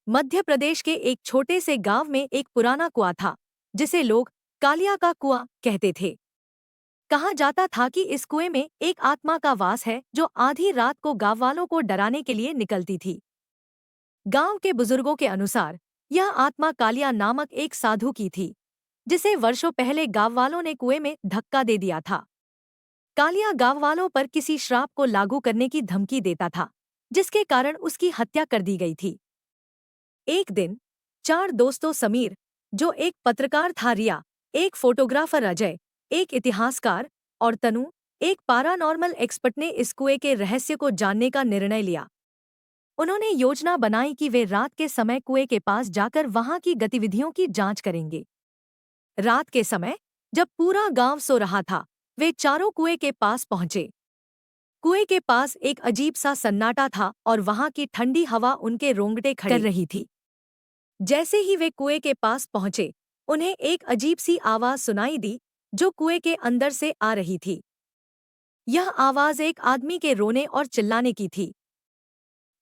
मध्य प्रदेश के एक छोटे से गांव में एक पुराना कुआं था जिसे लोग कालिया का कुआं कहते थे। कहा जाता था कि इस कुएं में एक आत्मा का वास है जो आधी रात को गांव वालों को डराने के लिए निकलती थी। गांव के बुजुर्गों के अनुसार यह आत्मा कालिया नामक एक साधु की थी जिसे वर्षों पहले गांव वालों ने कुएं में धक्का दे दिया था। कालिया गांव वालों पर किसी श्राप को लागू करने की धमकी देता था जिसके कारण उसकी हत्या कर दी गई थी। एक दिन चार दोस्तों समीर, जो एक पत्रकार था, रिया, एक फोटोग्राफर अजय, एक इतिहासकार और तनु, एक पैरानॉर्मल एक्सपर्ट ने इस कुएं के रहस्य को जानने का निर्णय लिया। उन्होंने योजना बनाई कि वे रात के समय कुएं के पास जाकर वहां की गतिविधियों की जांच करेंगे। रात के समय जब पूरा गांव सो रहा था, वे चारों कुएं के पास पहुंचे। कुएं के पास एक अजीब सा सन्नाटा था और वहां की ठंडी हवा उनके रोंगटे खड़े कर रही थी। जैसे ही वे कुएं के पास पहुंचे, उन्हें एक अजीब सी आवाज सुनाई दी जो कुएं के अंदर से आ रही थी। यह आवाज एक आदमी के रोने और चिल्लाने की थी।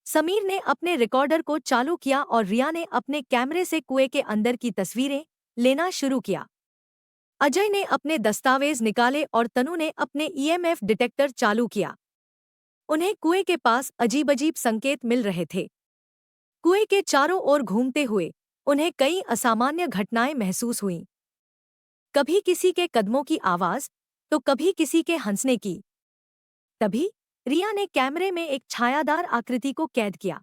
समीर ने अपने रिकॉर्डर को चालू किया और रिया ने अपने कैमरे से कुएं के अंदर की तस्वीरें लेना शुरू किया। अजय ने अपने दस्तावेज निकाले और तनु ने अपने ईएमएफ डिटेक्टर चालू किया। उन्हें कुएं के पास अजीब अजीब संकेत मिल रहे थे। कुएं के चारों ओर घूमते हुए उन्हें कई असामान्य घटनाएं महसूस हुईं। कभी किसी के कदमों की आवाज तो कभी किसी के हंसने की। तभी रिया ने कैमरे में एक छायादार आकृति को कैद किया।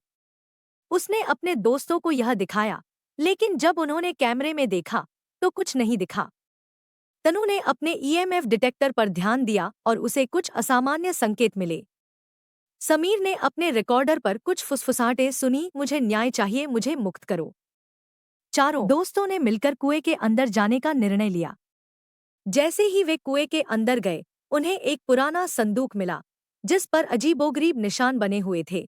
उसने अपने दोस्तों को यह दिखाया, लेकिन जब उन्होंने कैमरे में देखा तो कुछ नहीं दिखा। तनु ने अपने ईएमएफ डिटेक्टर पर ध्यान दिया और उसे कुछ असामान्य संकेत मिले। समीर ने अपने रिकॉर्डर पर कुछ फुसफुसाहटें सुनी, मुझे न्याय चाहिए, मुझे मुक्त करो। चारों दोस्तों ने मिलकर कुएं के अंदर जाने का निर्णय लिया। जैसे ही वे कुएं के अंदर गए, उन्हें एक पुराना संदूक मिला जिस पर अजीबोगरीब निशान बने हुए थे।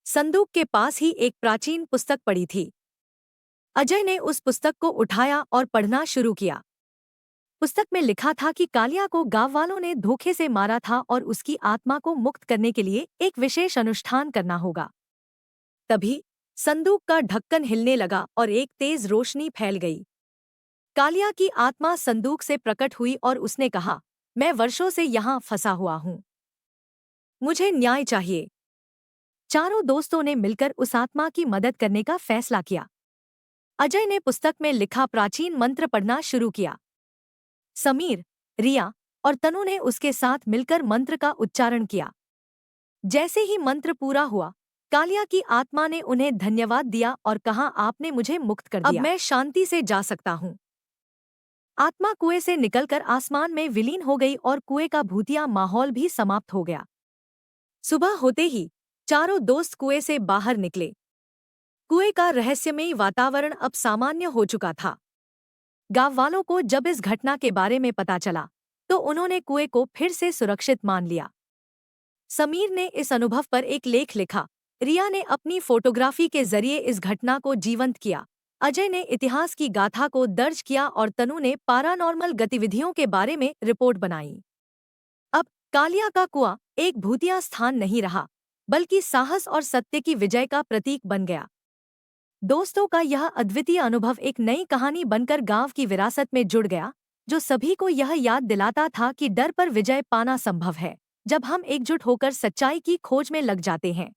संदूक के पास ही एक प्राचीन पुस्तक पड़ी थी। अजय ने उस पुस्तक को उठाया और पढ़ना शुरू किया। पुस्तक में लिखा था कि कालिया को गांव वालों ने धोखे से मारा था और उसकी आत्मा को मुक्त करने के लिए एक विशेष अनुष्ठान करना होगा। तभी संदूक का ढक्कन हिलने लगा और एक तेज रोशनी फैल गई। कालिया की आत्मा संदूक से प्रकट हुई और उसने कहा, मैं वर्षों से यहाँ फंसा हुआ हूँ, मुझे न्याय चाहिए। चारों दोस्तों ने मिलकर उस आत्मा की मदद करने का फैसला किया। अजय ने पुस्तक में लिखा प्राचीन मंत्र पढ़ना शुरू किया। समीर, रिया और तनु ने उसके साथ मिलकर मंत्र का उच्चारण किया। जैसे ही मंत्र पूरा हुआ, कालिया की आत्मा ने उन्हें धन्यवाद दिया और कहा, आपने मुझे मुक्त कर दिया, अब मैं शांति से जा सकता हूँ। आत्मा कुएं से निकलकर आसमान में विलीन हो गई और कुएं का भूतिया माहौल भी समाप्त हो गया। सुबह होते ही चारों दोस्त कुएं से बाहर निकले। कुएं का रहस्यमयी वातावरण अब सामान्य हो चुका था। गांव वालों को जब इस घटना के बारे में पता चला तो उन्होंने कुएं को फिर से सुरक्षित मान लिया। समीर ने इस अनुभव पर एक लेख लिखा, रिया ने अपनी फोटोग्राफी के जरिए इस घटना को जीवंत किया, अजय ने इतिहास की गाथा को दर्ज किया और तनु ने पैरानॉर्मल गतिविधियों के बारे में रिपोर्ट बनाई। अब कालिया का कुआं एक भूतिया स्थान नहीं रहा, बल्कि साहस और सत्य की विजय का प्रतीक बन गया। दोस्तों का यह अद्वितीय अनुभव एक नई कहानी बनकर गांव की विरासत में जुड़ गया, जो सभी को यह याद दिलाता था कि डर पर विजय पाना संभव है जब हम एकजुट होकर सच्चाई की खोज में लग जाते हैं।